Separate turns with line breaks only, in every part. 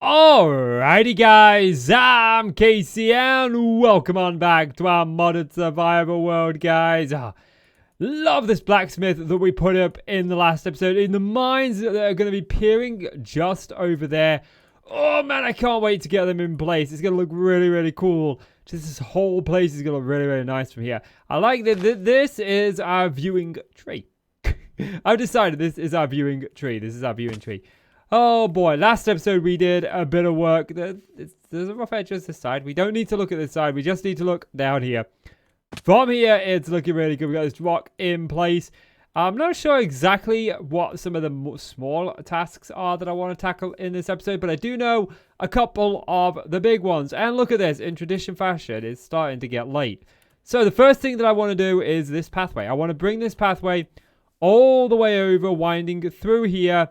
Alrighty guys, I'm Casey and welcome on back to our modded survival world, guys. Love this blacksmith that we put up in the last episode in the mines that are going to be peering just over there. Oh man, I can't wait to get them in place. It's going to look really cool. Just this whole place is going to look really nice from here. I like that this is our viewing tree. I've decided this is our viewing tree. This is our viewing tree. Oh boy, last episode we did a bit of work. There's a rough edge this side. We don't need to look at this side. We just need to look down here. From here, it's looking really good. We got this rock in place. I'm not sure exactly what some of the small tasks are that I want to tackle in this episode, but I do know a couple of the big ones. And look at this. In tradition fashion, it's starting to get late. So the first thing that I want to do is this pathway. I want to bring this pathway all the way over, winding through here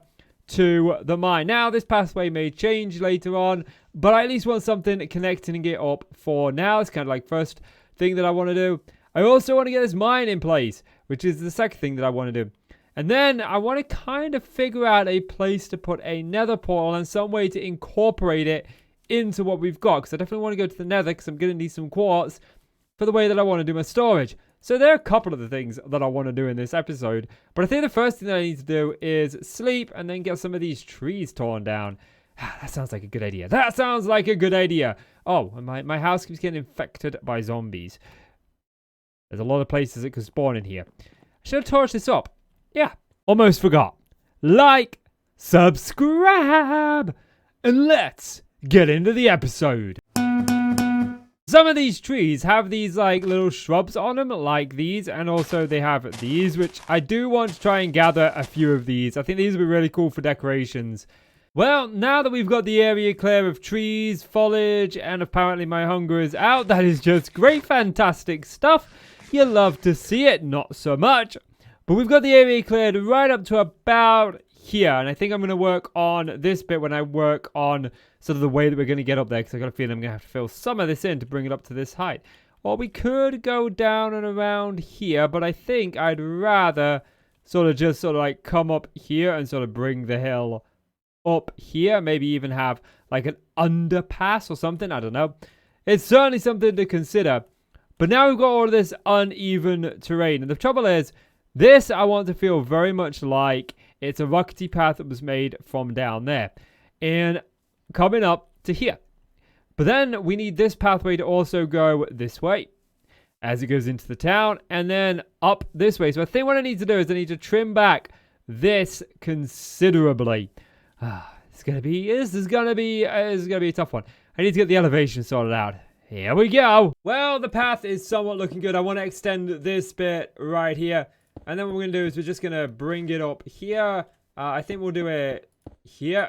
to the mine. Now, this pathway may change later on, but I at least want something connecting it up for now. It's kind of like first thing that I want to do. I also want to get this mine in place, which is the second thing that I want to do. And then I want to kind of figure out a place to put a nether portal and some way to incorporate it into what we've got. Because I definitely want to go to the nether because I'm going to need some quartz for the way that I want to do my storage. So there are a couple of the things that I want to do in this episode. But I think the first thing that I need to do is sleep and then get some of these trees torn down. That sounds like a good idea. That sounds like a good idea. Oh, and my house keeps getting infected by zombies. There's a lot of places it could spawn in here. I should have torched this up. Yeah, almost forgot. Like, subscribe, and let's get into the episode. Some of these trees have these like little shrubs on them like these, and also they have these, which I do want to try and gather a few of these. I think these would be really cool for decorations. Well, now that we've got the area clear of trees, foliage, and apparently my hunger is out, that is just great, fantastic stuff. You love to see it, not so much. But we've got the area cleared right up to about here, and I think I'm going to work on this bit when I work on sort of the way that we're going to get up there, because I've got a feeling I'm going to have to fill some of this in to bring it up to this height. Or we could go down and around here, but I think I'd rather sort of like come up here and sort of bring the hill up here. Maybe even have like an underpass or something. I don't know. It's certainly something to consider. But now we've got all of this uneven terrain. And the trouble is, this I want to feel very much like it's a rockety path that was made from down there and coming up to here. But then we need this pathway to also go this way as it goes into the town and then up this way. So I think what I need to do is I need to trim back this considerably. This is gonna be a tough one. I need to get the elevation sorted out. Here we go. Well, the path is somewhat looking good. I want to extend this bit right here. And then what we're going to do is we're just going to bring it up here. I think we'll do it here.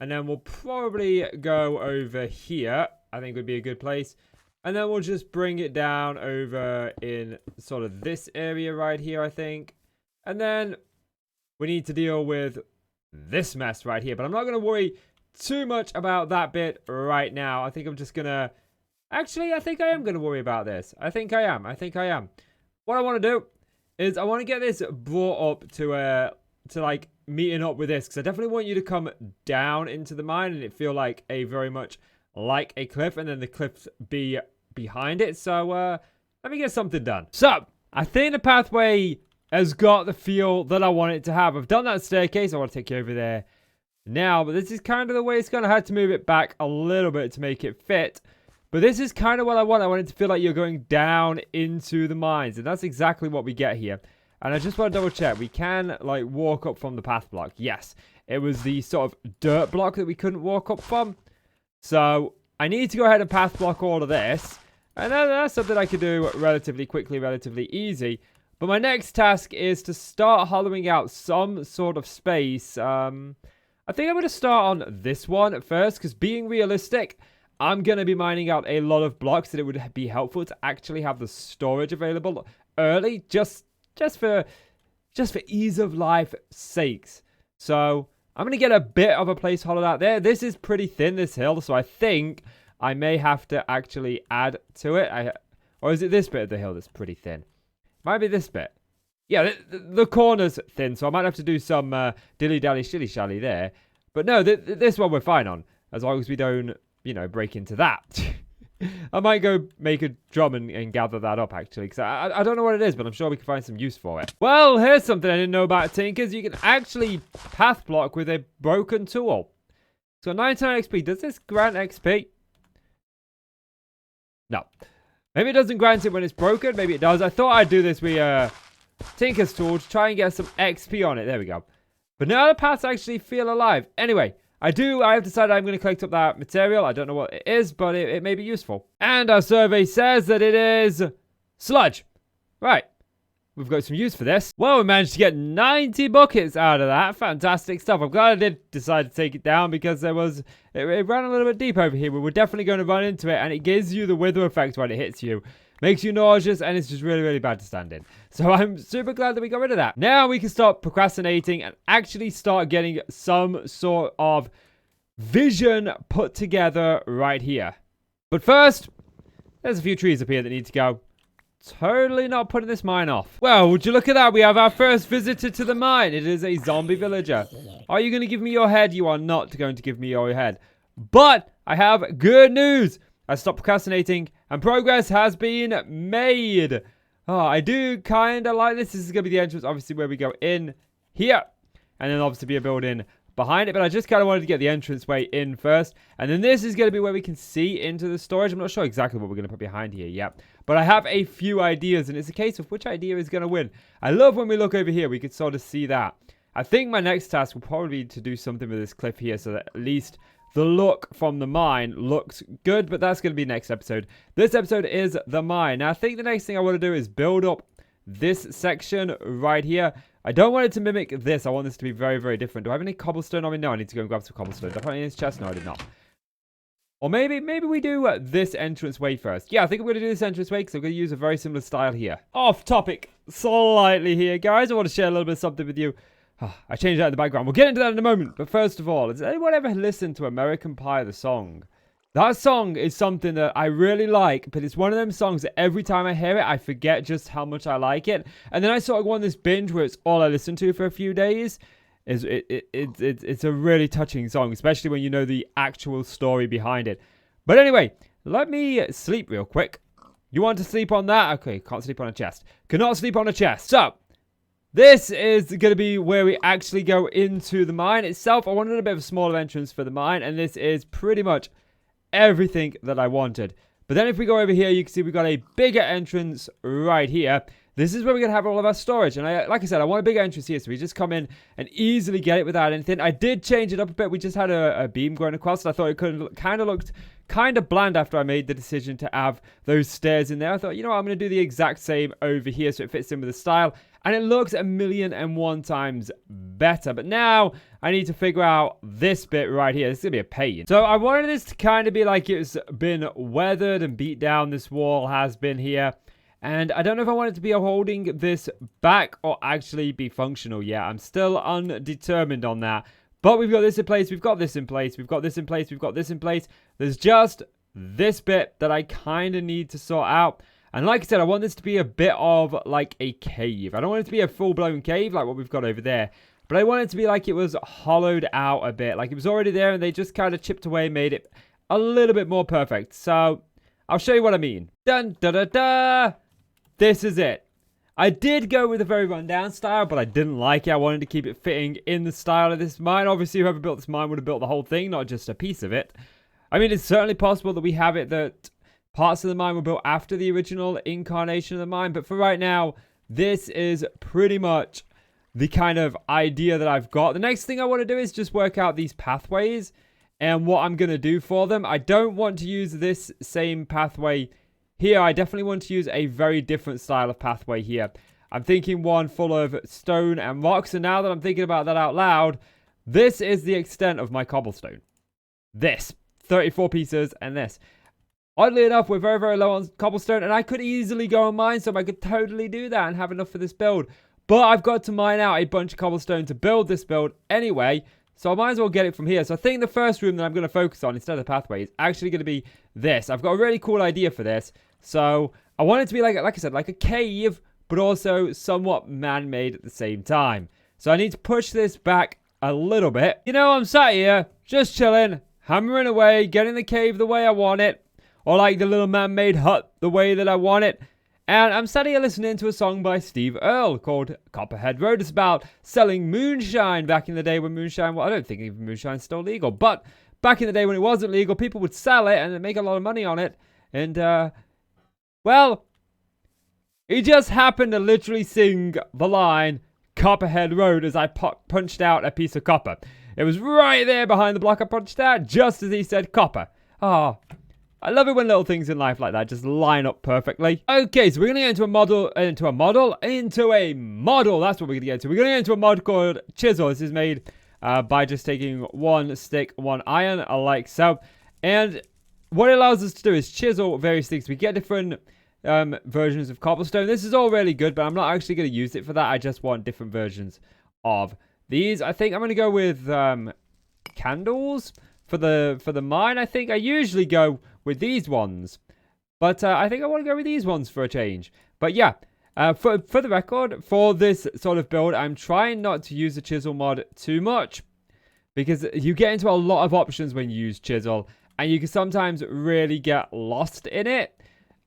And then we'll probably go over here. I think would be a good place. And then we'll just bring it down over in sort of this area right here, I think. And then we need to deal with this mess right here. But I'm not going to worry too much about that bit right now. I think I'm just going to... Actually, I think I am going to worry about this. I think I am. What I want to do is I want to get this brought up to like meeting up with this, because I definitely want you to come down into the mine and it feel like a very much like a cliff, and then the cliff be behind it. So let me get something done. So I think the pathway has got the feel that I want it to have. I've done that staircase. I want to take you over there now, but this is kind of the way it's going to have to move it back a little bit to make it fit. But this is kind of what I want. I want it to feel like you're going down into the mines. And that's exactly what we get here. And I just want to double check. We can like walk up from the path block. Yes. It was the sort of dirt block that we couldn't walk up from. So I need to go ahead and path block all of this. And then that's something I can do relatively quickly, relatively easy. But my next task is to start hollowing out some sort of space. I think I'm going to start on this one at first. Because being realistic, I'm going to be mining out a lot of blocks that it would be helpful to actually have the storage available early, just for ease of life sakes. So I'm going to get a bit of a place hollowed out there. This is pretty thin, this hill, so I think I may have to actually add to it. Or is it this bit of the hill that's pretty thin? Might be this bit. Yeah, the corner's thin, so I might have to do some dilly-dally, shilly-shally there. But no, this one we're fine on. as long as we don't, you know, break into that. I might go make a drum and gather that up, actually, because I don't know what it is, but I'm sure we can find some use for it. Well, here's something I didn't know about Tinkers. You can actually path block with a broken tool. So 99 XP. Does this grant XP? No. Maybe it doesn't grant it when it's broken. Maybe it does. I thought I'd do this with Tinker's tool to try and get some XP on it. There we go. But now the paths actually feel alive. Anyway, I have decided I'm going to collect up that material. I don't know what it is, but it may be useful. And our survey says that it is sludge. Right. We've got some use for this. Well, we managed to get 90 buckets out of that. Fantastic stuff. I'm glad I did decide to take it down because it ran a little bit deep over here. We were definitely going to run into it, and it gives you the wither effect when it hits you. Makes you nauseous, and it's just really, really bad to stand in. So I'm super glad that we got rid of that. Now we can stop procrastinating and actually start getting some sort of vision put together right here. But first, there's a few trees up here that need to go. Totally not putting this mine off. Well, would you look at that? We have our first visitor to the mine. It is a zombie villager. Are you going to give me your head? You are not going to give me your head. But I have good news. I stopped procrastinating and progress has been made. Oh, I do kind of like this. This is going to be the entrance, obviously, where we go in here. And then obviously be a building behind it. But I just kind of wanted to get the entranceway in first. And then this is going to be where we can see into the storage. I'm not sure exactly what we're going to put behind here yet. But I have a few ideas. And it's a case of which idea is going to win. I love when we look over here. We could sort of see that. I think my next task will probably be to do something with this cliff here. So that at least the look from the mine looks good, but that's going to be next episode. This episode is the mine. Now, I think the next thing I want to do is build up this section right here. I don't want it to mimic this. I want this to be very, very different. Do I have any cobblestone on me? No, I need to go and grab some cobblestone. Did I put any in this chest? No, I did not. Or maybe we do this entranceway first. Yeah, I think I'm going to do this entranceway because I'm going to use a very similar style here. Off topic slightly here, guys. I want to share a little bit of something with you. I changed that in the background. We'll get into that in a moment. But first of all, has anyone ever listened to American Pie, the song? That song is something that I really like, but it's one of them songs that every time I hear it, I forget just how much I like it. And then I sort of go on this binge where it's all I listen to for a few days. It's a really touching song, especially when you know the actual story behind it. But anyway, let me sleep real quick. You want to sleep on that? Okay, can't sleep on a chest. Cannot sleep on a chest. So, this is going to be where we actually go into the mine itself. I wanted a bit of a smaller entrance for the mine, and this is pretty much everything that I wanted. But then if we go over here, you can see we've got a bigger entrance right here. This is where we're going to have all of our storage. And like I said, I want a bigger entrance here, so we just come in and easily get it without anything. I did change it up a bit. We just had a beam going across, and I thought it kind of looked kind of bland after I made the decision to have those stairs in there. I thought, you know what, I'm going to do the exact same over here so it fits in with the style. And it looks 1,000,001 times better. But now I need to figure out this bit right here. This is going to be a pain. So I wanted this to kind of be like it's been weathered and beat down. This wall has been here. And I don't know if I want it to be holding this back or actually be functional yet. I'm still undetermined on that. But we've got this in place. We've got this in place. We've got this in place. We've got this in place. There's just this bit that I kind of need to sort out. And like I said, I want this to be a bit of like a cave. I don't want it to be a full-blown cave like what we've got over there. But I want it to be like it was hollowed out a bit. Like it was already there and they just kind of chipped away and made it a little bit more perfect. So I'll show you what I mean. Dun, da, da, da. This is it. I did go with a very rundown style, but I didn't like it. I wanted to keep it fitting in the style of this mine. Obviously, whoever built this mine would have built the whole thing, not just a piece of it. I mean, it's certainly possible that we have it that parts of the mine were built after the original incarnation of the mine. But for right now, this is pretty much the kind of idea that I've got. The next thing I want to do is just work out these pathways and what I'm going to do for them. I don't want to use this same pathway here. I definitely want to use a very different style of pathway here. I'm thinking one full of stone and rocks. And now that I'm thinking about that out loud, this is the extent of my cobblestone. This. 34 pieces and this. Oddly enough, we're very, very low on cobblestone. And I could easily go and mine some. I could totally do that and have enough for this build. But I've got to mine out a bunch of cobblestone to build this build anyway. So I might as well get it from here. So I think the first room that I'm going to focus on instead of the pathway is actually going to be this. I've got a really cool idea for this. So I want it to be like I said, like a cave, but also somewhat man-made at the same time. So I need to push this back a little bit. You know, I'm sat here just chilling, hammering away, getting the cave the way I want it, or like the little man-made hut the way that I want it. And I'm sitting here listening to a song by Steve Earle called Copperhead Road. It's about selling moonshine back in the day when moonshine, well, I don't think even moonshine's still legal, but back in the day when it wasn't legal, people would sell it and make a lot of money on it. And, well, he just happened to literally sing the line Copperhead Road as I punched out a piece of copper. It was right there behind the block I punched out, just as he said copper. Ah, I love it when little things in life like that just line up perfectly. Okay, so we're gonna get into a model. That's what we're gonna get into. We're gonna get into a mod called Chisel. This is made by just taking one stick, one iron, like so. And what it allows us to do is chisel various things. We get different versions of cobblestone. This is all really good, but I'm not actually going to use it for that. I just want different versions of these. I think I'm going to go with candles for the mine. I think I usually go with these ones, but I think I want to go with these ones for a change. But yeah, for the record, for this sort of build, I'm trying not to use the chisel mod too much, because you get into a lot of options when you use chisel, and you can sometimes really get lost in it.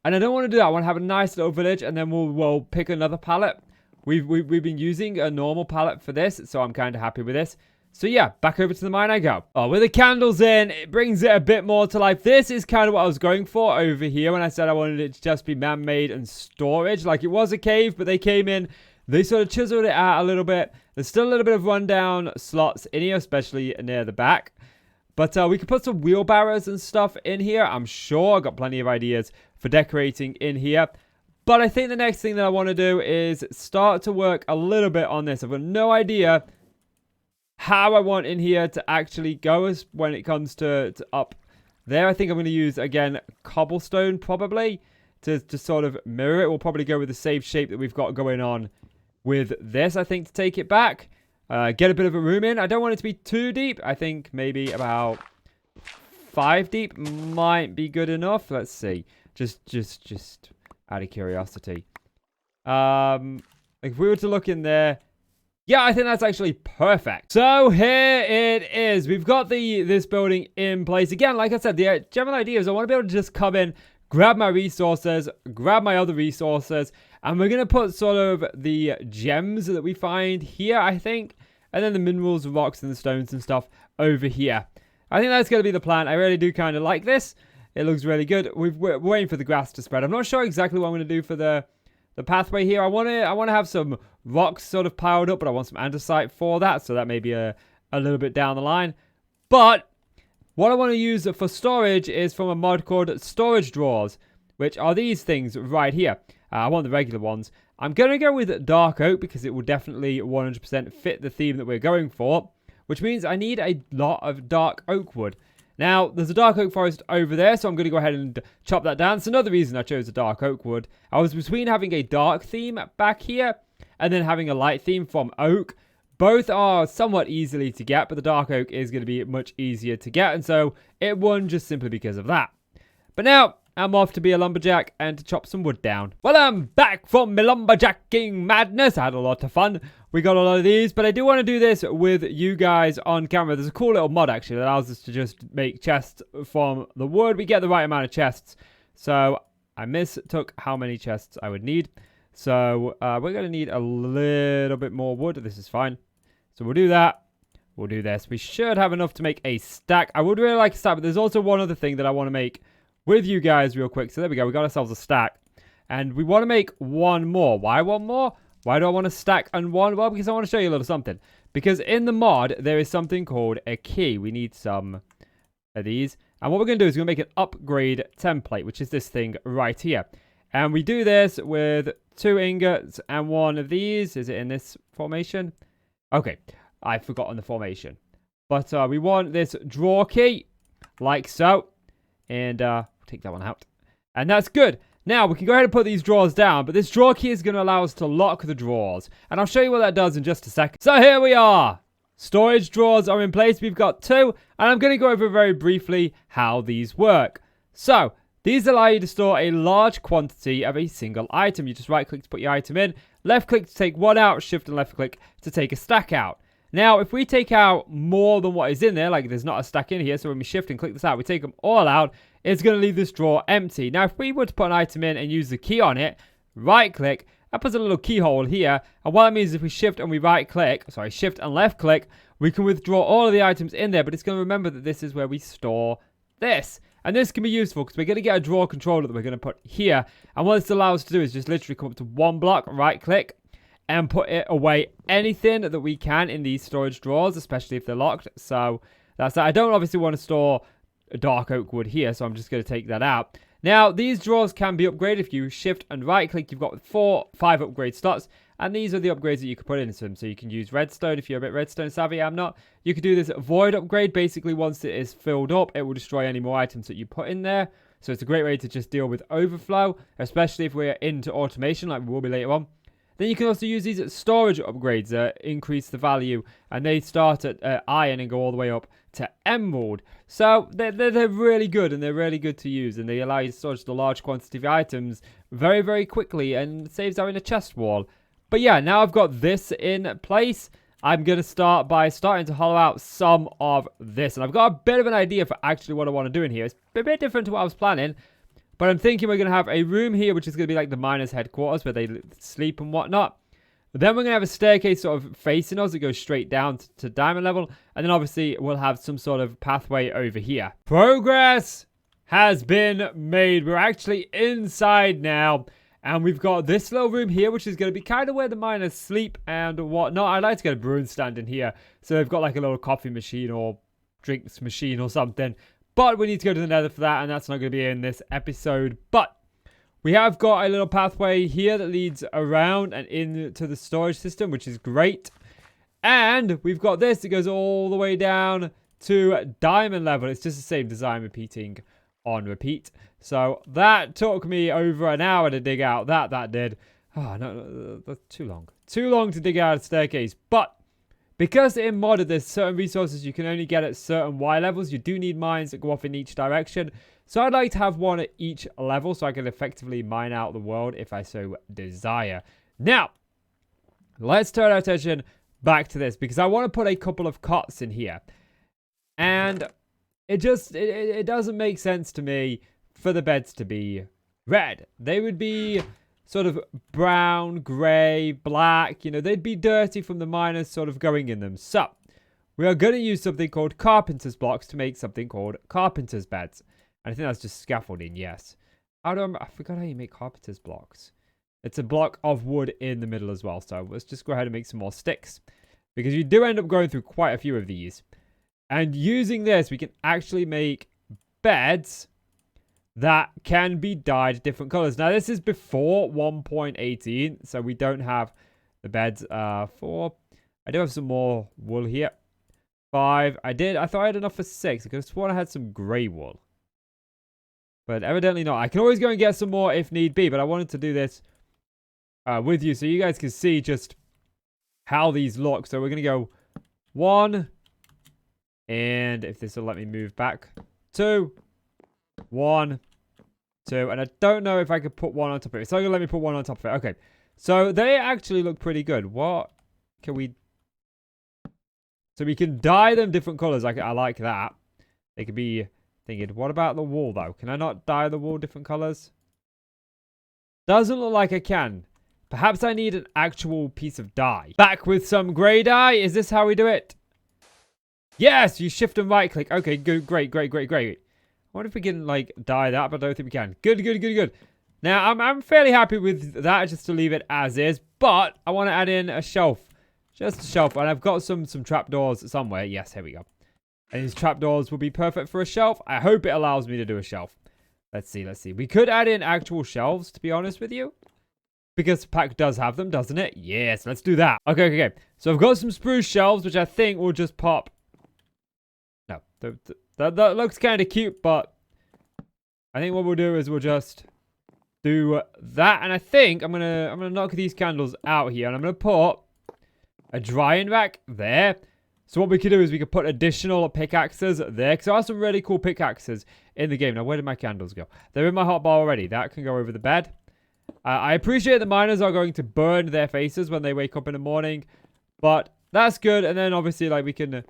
And I don't want to do that. I want to have a nice little village, and then we'll pick another palette. We've been using a normal palette for this, so I'm kind of happy with this. So yeah, back over to the mine I go. Oh, with the candles in, it brings it a bit more to life. This is kind of what I was going for over here when I said I wanted it to just be man-made and storage. Like, it was a cave, but they came in, they sort of chiseled it out a little bit. There's still a little bit of rundown slots in here, especially near the back. But we could put some wheelbarrows and stuff in here. I'm sure I've got plenty of ideas for decorating in here. But I think the next thing that I want to do is start to work a little bit on this. I've got no idea how I want in here to actually go as when it comes to up there. I think I'm going to use, again, cobblestone probably to sort of mirror it. We'll probably go with the same shape that we've got going on with this, I think, to take it back. Get a bit of a room in. I don't want it to be too deep. I think maybe about 5 deep might be good enough. Let's see. Just out of curiosity. If we were to look in there, yeah, I think that's actually perfect. So here it is. We've got this building in place. Again, like I said, the general idea is I want to be able to just come in, grab my resources, grab my other resources, and we're going to put sort of the gems that we find here, I think, and then the minerals, the rocks, and the stones and stuff over here. I think that's going to be the plan. I really do kind of like this. It looks really good. We're waiting for the grass to spread. I'm not sure exactly what I'm going to do for the pathway here. I want to have some rocks sort of piled up, but I want some andesite for that, so that may be a little bit down the line. But what I want to use for storage is from a mod called storage drawers, which are these things right here. I want the regular ones. I'm going to go with dark oak because it will definitely 100% fit the theme that we're going for, which means I need a lot of dark oak wood. Now, there's a dark oak forest over there, so I'm going to go ahead and chop that down. It's another reason I chose a dark oak wood. I was between having a dark theme back here and then having a light theme from oak. Both are somewhat easily to get, but the dark oak is going to be much easier to get, and so it won just simply because of that. But now, I'm off to be a lumberjack and to chop some wood down. Well, I'm back from my lumberjacking madness. I had a lot of fun. We got a lot of these, but I do want to do this with you guys on camera. There's a cool little mod, actually, that allows us to just make chests from the wood. We get the right amount of chests. So I mistook how many chests I would need. So we're going to need a little bit more wood. This is fine. So we'll do that. We'll do this. We should have enough to make a stack. I would really like a stack, but there's also one other thing that I want to make with you guys real quick. So there we go. We got ourselves a stack. And we want to make one more. Why one more? Why do I want to stack and one? Well, because I want to show you a little something. Because in the mod, there is something called a key. We need some of these. And what we're going to do is we're going to make an upgrade template, which is this thing right here. And we do this with 2 ingots and 1 of these. Is it in this formation? Okay. I've forgotten the formation. But we want this drawer key, like so. And take that one out. And that's good. Now, we can go ahead and put these drawers down, but this drawer key is going to allow us to lock the drawers. And I'll show you what that does in just a second. So here we are. Storage drawers are in place. We've got 2, and I'm going to go over very briefly how these work. So, these allow you to store a large quantity of a single item. You just right-click to put your item in, left-click to take one out, shift and left-click to take a stack out. Now, if we take out more than what is in there, like there's not a stack in here, so when we shift and click this out, we take them all out, it's going to leave this drawer empty. Now, if we were to put an item in and use the key on it, right click, that puts a little keyhole here. And what that means is if we shift and we shift and left click, we can withdraw all of the items in there, but it's going to remember that this is where we store this. And this can be useful because we're going to get a drawer controller that we're going to put here. And what this allows us to do is just literally come up to one block, right click, and put it away anything that we can in these storage drawers, especially if they're locked. So that's that. I don't obviously want to store a dark oak wood here, so I'm just going to take that out. Now, these drawers can be upgraded. If you shift and right click, you've got 5 upgrade slots. And these are the upgrades that you can put into them. So you can use redstone if you're a bit redstone savvy. I'm not. You could do this void upgrade. Basically, once it is filled up, it will destroy any more items that you put in there. So it's a great way to just deal with overflow, especially if we're into automation like we will be later on. Then you can also use these as storage upgrades that increase the value. And they start at iron and go all the way up to emerald. So they're really good, and they're really good to use. And they allow you to store just a large quantity of items very, very quickly. And it saves having a chest wall. But yeah, now I've got this in place. I'm going to start by starting to hollow out some of this. And I've got a bit of an idea for actually what I want to do in here. It's a bit different to what I was planning. But I'm thinking we're going to have a room here, which is going to be like the miners' headquarters where they sleep and whatnot. Then we're going to have a staircase sort of facing us that goes straight down to diamond level. And then obviously we'll have some sort of pathway over here. Progress has been made. We're actually inside now. And we've got this little room here, which is going to be kind of where the miners sleep and whatnot. I'd like to get a brewing stand in here. So they've got like a little coffee machine or drinks machine or something. But we need to go to the nether for that, and that's not going to be in this episode. But we have got a little pathway here that leads around and into the storage system, which is great. And we've got this that goes all the way down to diamond level. It's just the same design repeating on repeat. So that took me over an hour to dig out. That did. Oh, no, that's too long. Too long to dig out a staircase. But because in modded there's certain resources you can only get at certain Y levels, you do need mines that go off in each direction. So I'd like to have one at each level so I can effectively mine out the world if I so desire. Now, let's turn our attention back to this because I want to put a couple of cots in here. And it doesn't make sense to me for the beds to be red. They would be sort of brown, grey, black. You know, they'd be dirty from the miners sort of going in them. So we are going to use something called Carpenters blocks to make something called Carpenters Beds. And I think that's just scaffolding, yes. I forgot how you make Carpenters blocks. It's a block of wood in the middle as well. So let's just go ahead and make some more sticks. Because you do end up going through quite a few of these. And using this, we can actually make beds that can be dyed different colors. Now, this is before 1.18, so we don't have the beds for... I do have some more wool here. 5. I thought I had enough for 6. I could have sworn I had some grey wool. But evidently not. I can always go and get some more if need be, but I wanted to do this with you so you guys can see just how these look. So we're going to go 1... And if this will let me move back, 2, 1, 2. And I don't know if I could put 1 on top of it. It's not going to let me put 1 on top of it. Okay. So they actually look pretty good. What can we... So we can dye them different colors. I like that. They could be thinking, what about the wool though? Can I not dye the wool different colors? Doesn't look like I can. Perhaps I need an actual piece of dye. Back with some grey dye. Is this how we do it? Yes, you shift and right click. Okay, good, great. I wonder if we can like dye that, but I don't think we can. Good. Now, I'm fairly happy with that, just to leave it as is. But I want to add in a shelf. Just a shelf. And I've got some trapdoors somewhere. Yes, here we go. And these trapdoors will be perfect for a shelf. I hope it allows me to do a shelf. Let's see. We could add in actual shelves, to be honest with you. Because the pack does have them, doesn't it? Yes, let's do that. Okay. So I've got some spruce shelves, which I think will just pop... No, that looks kind of cute, but I think what we'll do is we'll just do that. And I think I'm gonna knock these candles out here, and I'm gonna put a drying rack there. So what we could do is we could put additional pickaxes there, because there are some really cool pickaxes in the game. Now, where did my candles go? They're in my hotbar already. That can go over the bed. I appreciate the miners are going to burn their faces when they wake up in the morning, but that's good. And then obviously, like, we can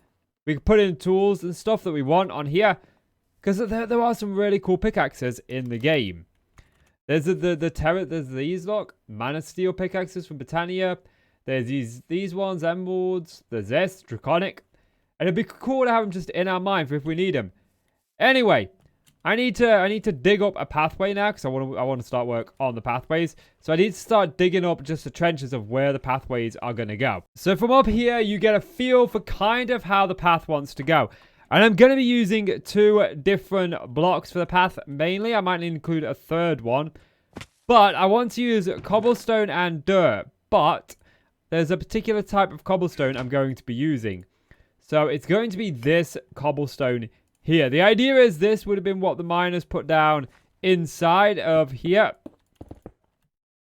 put in tools and stuff that we want on here. Because there are some really cool pickaxes in the game. There's there's these, look, Mana Steel pickaxes from Britannia. There's these ones, emeralds. There's this, draconic. And it'd be cool to have them just in our mine for if we need them. Anyway, I need to dig up a pathway now because I want to start work on the pathways. So I need to start digging up just the trenches of where the pathways are going to go. So from up here, you get a feel for kind of how the path wants to go. And I'm going to be using 2 different blocks for the path mainly. I might include a third one. But I want to use cobblestone and dirt. But there's a particular type of cobblestone I'm going to be using. So it's going to be this cobblestone here. The idea is this would have been what the miners put down inside of here.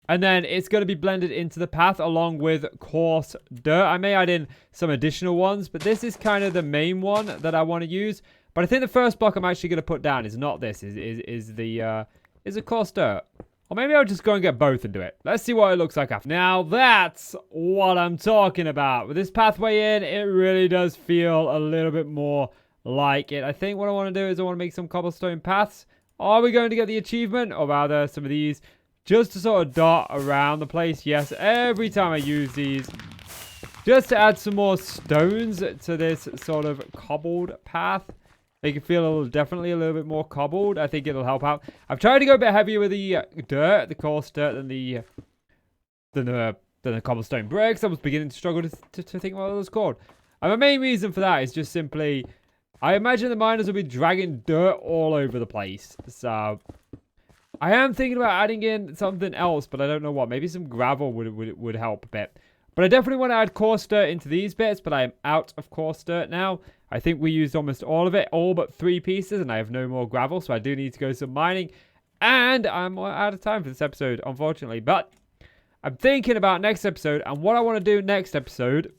And then it's going to be blended into the path along with coarse dirt. I may add in some additional ones, but this is kind of the main one that I want to use. But I think the first block I'm actually going to put down is not this, is the coarse dirt. Or maybe I'll just go and get both and do it. Let's see what it looks like after. Now that's what I'm talking about. With this pathway in, it really does feel a little bit more like it. I think what I want to do is I want to make some cobblestone paths. Are we going to get the achievement? Or rather, some of these just to sort of dot around the place. Yes, every time I use these. Just to add some more stones to this sort of cobbled path. Make it feel definitely a little bit more cobbled. I think it'll help out. I've tried to go a bit heavier with the dirt, the coarse dirt, than the cobblestone bricks. I was beginning to struggle to think what it was called. And my main reason for that is just simply, I imagine the miners will be dragging dirt all over the place. So I am thinking about adding in something else, but I don't know what. Maybe some gravel would help a bit. But I definitely want to add coarse dirt into these bits, but I am out of coarse dirt now. I think we used almost all of it, all but 3 pieces, and I have no more gravel, so I do need to go some mining. And I'm out of time for this episode, unfortunately. But I'm thinking about next episode, and what I want to do next episode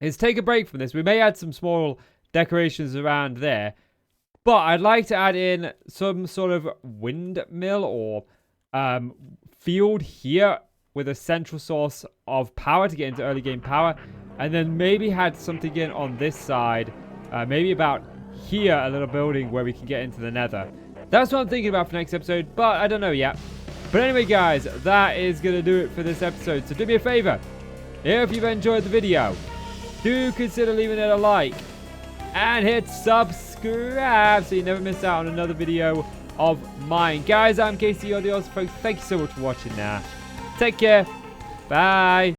is take a break from this. We may add some small decorations around there, but I'd like to add in some sort of windmill or field here with a central source of power to get into early game power. And then maybe had something in on this side. Maybe about here, a little building where we can get into the nether. That's what I'm thinking about for next episode, but I don't know yet. But anyway, guys, that is going to do it for this episode. So do me a favor. If you've enjoyed the video, do consider leaving it a like. And hit subscribe so you never miss out on another video of mine. Guys, I'm KC, you're the awesome folks. Thank you so much for watching now. Take care. Bye.